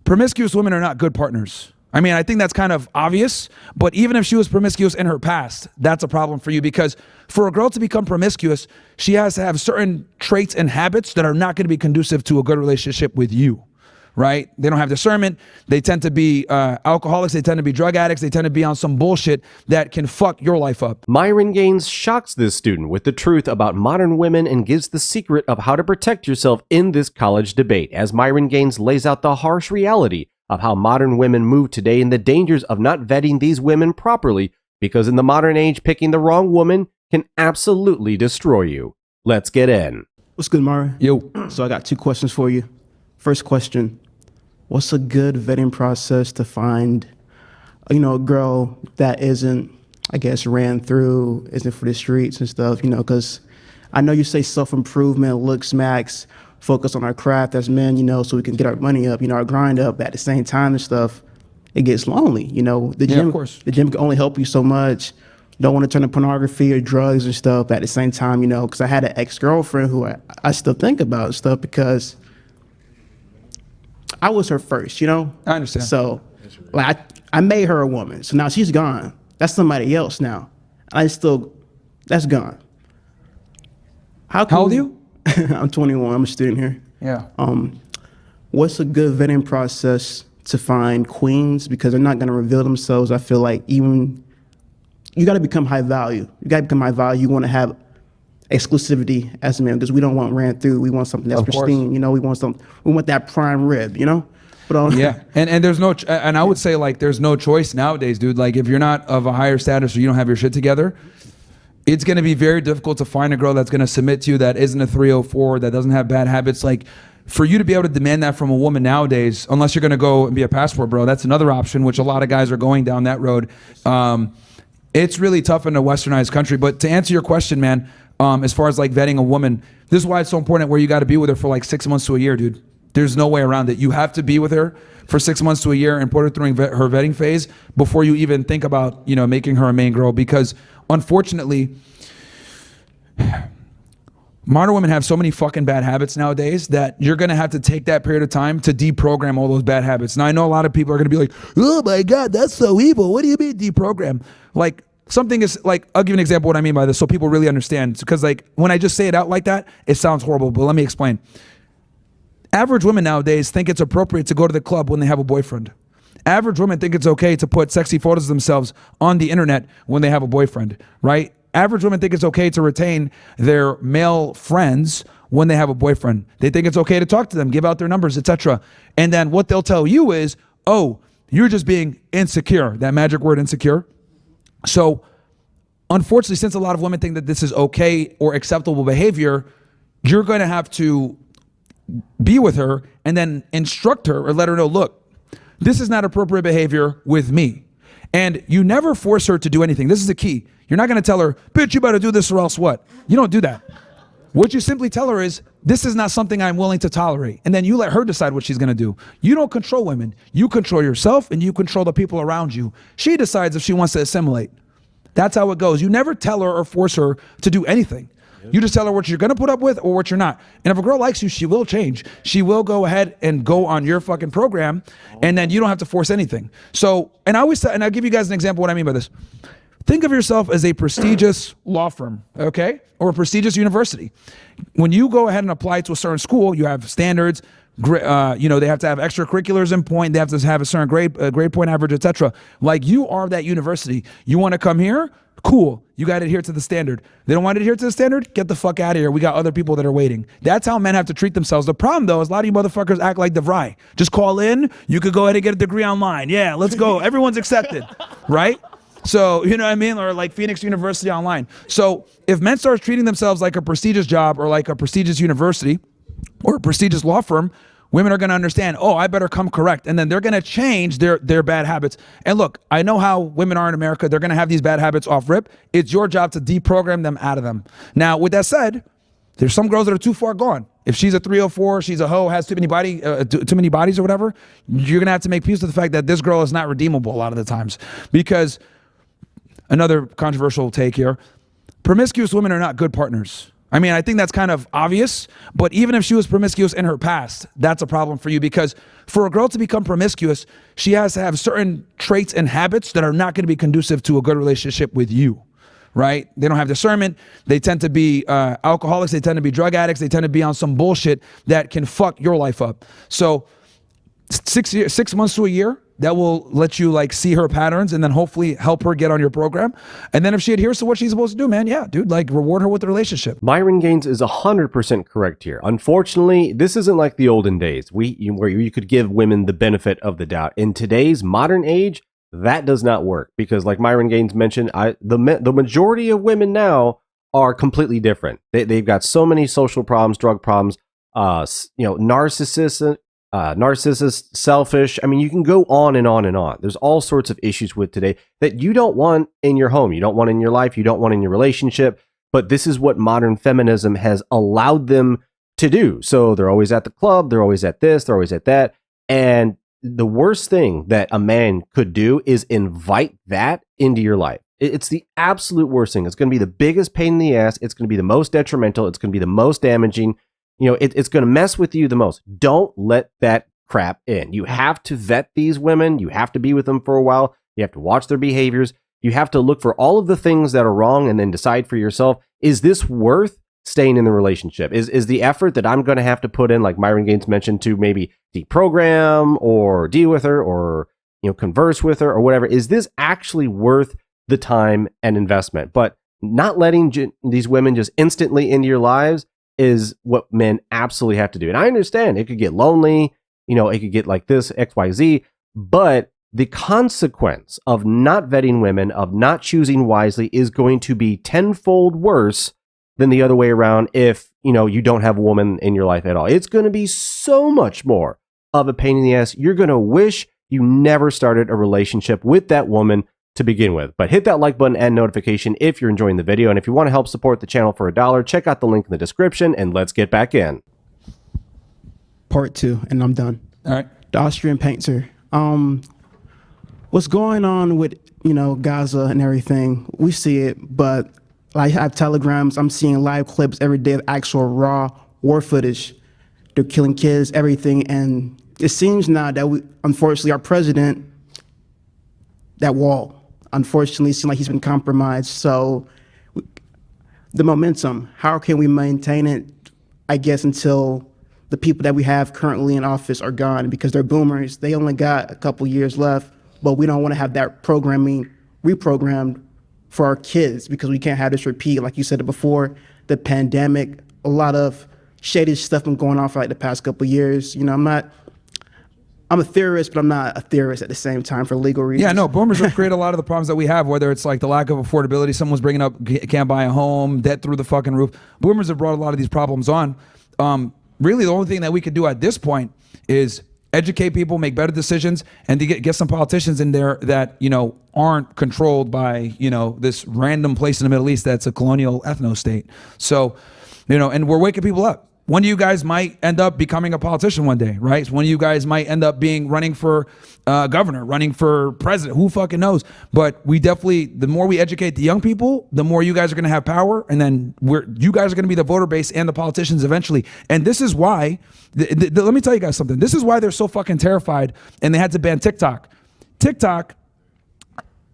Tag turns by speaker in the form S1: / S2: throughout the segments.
S1: promiscuous women are not good partners. I mean, I think that's kind of obvious, but even if she was promiscuous in her past, that's a problem for you, because for a girl to become promiscuous, she has to have certain traits and habits that are not going to be conducive to a good relationship with you, right? They don't have discernment. They tend to be alcoholics. They tend to be drug addicts. They tend to be on some bullshit that can fuck your life up.
S2: Myron Gaines shocks this student with the truth about modern women and gives the secret of how to protect yourself in this college debate, as Myron Gaines lays out the harsh reality of how modern women move today and the dangers of not vetting these women properly, because in the modern age, picking the wrong woman can absolutely destroy you. Let's get in.
S3: What's good, Myron?
S1: Yo.
S3: So I got 2 questions for you. First question, what's a good vetting process to find, a girl that isn't, I guess, ran through, isn't for the streets and stuff, because I know you say self-improvement, looks max, focus on our craft as men, so we can get our money up, our grind up. At the same time and stuff, it gets lonely. The gym,
S1: of course.
S3: The gym can only help you so much. Don't want to turn to pornography or drugs and stuff at the same time, because I had an ex-girlfriend who I still think about and stuff, because I was her first,
S1: I understand.
S3: So like I made her a woman. So now she's gone. That's somebody else now. That's gone.
S1: How old are you?
S3: I'm 21. I'm a student here.
S1: Yeah.
S3: What's a good vetting process to find queens? Because they're not going to reveal themselves. I feel like even you got to become high value. You got to become high value. You want to have exclusivity as a man, because we don't want ran through. We want something that's pristine. We want that prime rib. But
S1: yeah, and there's no, and I would say like there's no choice nowadays, dude. Like if you're not of a higher status or you don't have your shit together, it's going to be very difficult to find a girl that's going to submit to you, that isn't a 304, that doesn't have bad habits. Like for you to be able to demand that from a woman nowadays, unless you're going to go and be a passport bro, that's another option, which a lot of guys are going down that road. It's really tough in a westernized country. But to answer your question, man, as far as like vetting a woman, this is why it's so important where you got to be with her for like 6 months to a year, dude. There's no way around it. You have to be with her for 6 months to a year and put her through her vetting phase before you even think about, making her a main girl. Because unfortunately, modern women have so many fucking bad habits nowadays that you're going to have to take that period of time to deprogram all those bad habits. Now, I know a lot of people are going to be like, oh my God, that's so evil. What do you mean deprogram? Like something is like, I'll give you an example of what I mean by this so people really understand. Because like when I just say it out like that, it sounds horrible, but let me explain. Average women nowadays think it's appropriate to go to the club when they have a boyfriend. Average women think it's okay to put sexy photos of themselves on the internet when they have a boyfriend, right? Average women think it's okay to retain their male friends when they have a boyfriend. They think it's okay to talk to them, give out their numbers, etc. And then what they'll tell you is, oh, you're just being insecure, that magic word insecure. So unfortunately, since a lot of women think that this is okay or acceptable behavior, you're going to have to be with her and then instruct her or let her know, look, this is not appropriate behavior with me. And you never force her to do anything. This is the key. You're not going to tell her, bitch, you better do this or else what? You don't do that. What you simply tell her is, this is not something I'm willing to tolerate. And then you let her decide what she's going to do. You don't control women. You control yourself and you control the people around you. She decides if she wants to assimilate. That's how it goes. You never tell her or force her to do anything. You just tell her what you're going to put up with or what you're not. And if a girl likes you, she will change. She will go ahead and go on your fucking program, and then you don't have to force anything. So, and I always, and I'll give you guys an example of what I mean by this. Think of yourself as a prestigious law firm, okay? Or a prestigious university. When you go ahead and apply to a certain school, you have standards, they have to have extracurriculars in point, they have to have a certain grade point average, etc. Like you are that university. You want to come here? Cool. You got to adhere to the standard. They don't want to adhere to the standard? Get the fuck out of here. We got other people that are waiting. That's how men have to treat themselves. The problem, though, is a lot of you motherfuckers act like DeVry. Just call in. You could go ahead and get a degree online. Yeah, let's go. Everyone's accepted, right? So, you know what I mean? Or like Phoenix University online. So if men start treating themselves like a prestigious job or like a prestigious university or a prestigious law firm, women are going to understand, oh, I better come correct. And then they're going to change their bad habits. And look, I know how women are in America. They're going to have these bad habits off rip. It's your job to deprogram them out of them. Now, with that said, there's some girls that are too far gone. If she's a 304, she's a hoe, has too many bodies or whatever, you're going to have to make peace with the fact that this girl is not redeemable a lot of the times. Because another controversial take here, promiscuous women are not good partners. I mean, I think that's kind of obvious, but even if she was promiscuous in her past, that's a problem for you, because for a girl to become promiscuous, she has to have certain traits and habits that are not going to be conducive to a good relationship with you, right? They don't have discernment. They tend to be alcoholics. They tend to be drug addicts. They tend to be on some bullshit that can fuck your life up. So 6 months to a year, that will let you like see her patterns and then hopefully help her get on your program. And then if she adheres to what she's supposed to do, man, yeah, dude, like reward her with the relationship.
S2: Myron Gaines is 100% correct here. Unfortunately, this isn't like the olden days where you could give women the benefit of the doubt. In today's modern age, that does not work, because like Myron Gaines mentioned, the majority of women now are completely different. They've got so many social problems, drug problems, narcissist, selfish. I mean, you can go on and on and on. There's all sorts of issues with today that you don't want in your home. You don't want in your life. You don't want in your relationship. But this is what modern feminism has allowed them to do. So they're always at the club. They're always at this. They're always at that. And the worst thing that a man could do is invite that into your life. It's the absolute worst thing. It's going to be the biggest pain in the ass. It's going to be the most detrimental. It's going to be the most damaging. It's going to mess with you the most. Don't let that crap in. You have to vet these women. You have to be with them for a while. You have to watch their behaviors. You have to look for all of the things that are wrong and then decide for yourself, is this worth staying in the relationship? Is the effort that I'm going to have to put in, like Myron Gaines mentioned, to maybe deprogram or deal with her or converse with her or whatever, is this actually worth the time and investment? But not letting these women just instantly into your lives is what men absolutely have to do. And I understand it could get lonely, it could get like this, XYZ, but the consequence of not vetting women, of not choosing wisely, is going to be tenfold worse than the other way around if, you don't have a woman in your life at all. It's going to be so much more of a pain in the ass. You're going to wish you never started a relationship with that woman to begin with. But hit that like button and notification if you're enjoying the video. And if you want to help support the channel for $1, check out the link in the description, and let's get back in.
S3: Part 2, and I'm done.
S1: All right.
S3: The Austrian painter. What's going on with, Gaza and everything? We see it, but I have telegrams. I'm seeing live clips every day of actual raw war footage. They're killing kids, everything. And it seems now that unfortunately, our president, that wall, unfortunately, seems like he's been compromised. So the momentum, how can we maintain it, I guess, until the people that we have currently in office are gone? Because they're boomers. They only got a couple years left, but we don't want to have that programming reprogrammed for our kids, because we can't have this repeat. Like you said it before, the pandemic, a lot of shady stuff been going on for like the past couple years. I'm a theorist, but I'm not a theorist at the same time for legal reasons.
S1: Yeah, no, boomers have created a lot of the problems that we have, whether it's like the lack of affordability, someone's bringing up can't buy a home, debt through the fucking roof. Boomers have brought a lot of these problems on. Really, the only thing that we could do at this point is educate people, make better decisions, and to get some politicians in there that, aren't controlled by, this random place in the Middle East that's a colonial ethno state. So, and we're waking people up. One of you guys might end up becoming a politician one day, right? One of you guys might end up running for governor, running for president, who fucking knows? But we definitely, the more we educate the young people, the more you guys are gonna have power, and then you guys are gonna be the voter base and the politicians eventually. And this is why, let me tell you guys something. This is why they're so fucking terrified and they had to ban TikTok. TikTok,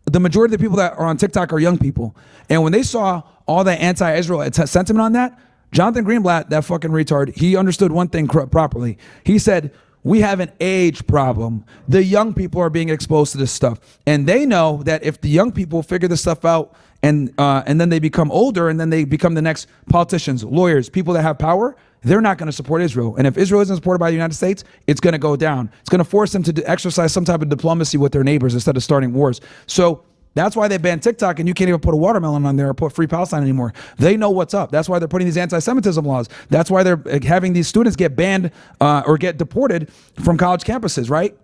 S1: the majority of the people that are on TikTok are young people. And when they saw all that anti-Israel sentiment on that, Jonathan Greenblatt, that fucking retard, he understood one thing properly. He said, we have an age problem. The young people are being exposed to this stuff. And they know that if the young people figure this stuff out and then they become older and then they become the next politicians, lawyers, people that have power, they're not going to support Israel. And if Israel isn't supported by the United States, it's going to go down. It's going to force them to exercise some type of diplomacy with their neighbors instead of starting wars. So that's why they banned TikTok, and you can't even put a watermelon on there or put Free Palestine anymore. They know what's up. That's why they're putting these anti-Semitism laws. That's why they're having these students get banned or get deported from college campuses, right?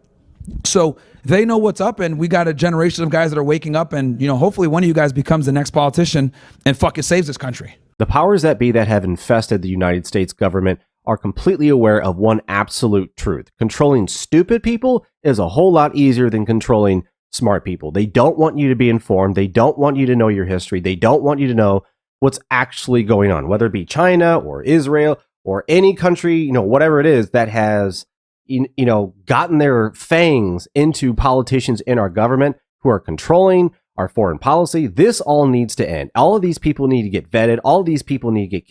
S1: So they know what's up, and we got a generation of guys that are waking up, and hopefully one of you guys becomes the next politician and fucking saves this country.
S2: The powers that be that have infested the United States government are completely aware of one absolute truth. Controlling stupid people is a whole lot easier than controlling smart people. They don't want you to be informed. They don't want you to know your history. They don't want you to know what's actually going on, whether it be China or Israel or any country, whatever it is that has, gotten their fangs into politicians in our government who are controlling our foreign policy. This all needs to end. All of these people need to get vetted. All of these people need to get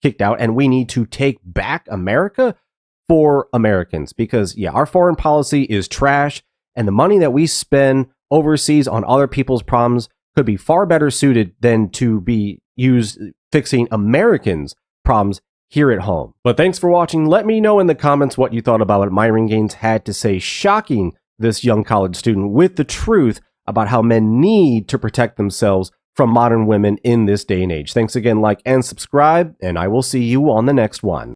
S2: kicked out, and we need to take back America for Americans, because our foreign policy is trash, and the money that we spend overseas on other people's problems could be far better suited than to be used fixing Americans' problems here at home. But thanks for watching. Let me know in the comments what you thought about what Myron Gaines had to say, shocking this young college student with the truth about how men need to protect themselves from modern women in this day and age. Thanks again, like and subscribe, and I will see you on the next one.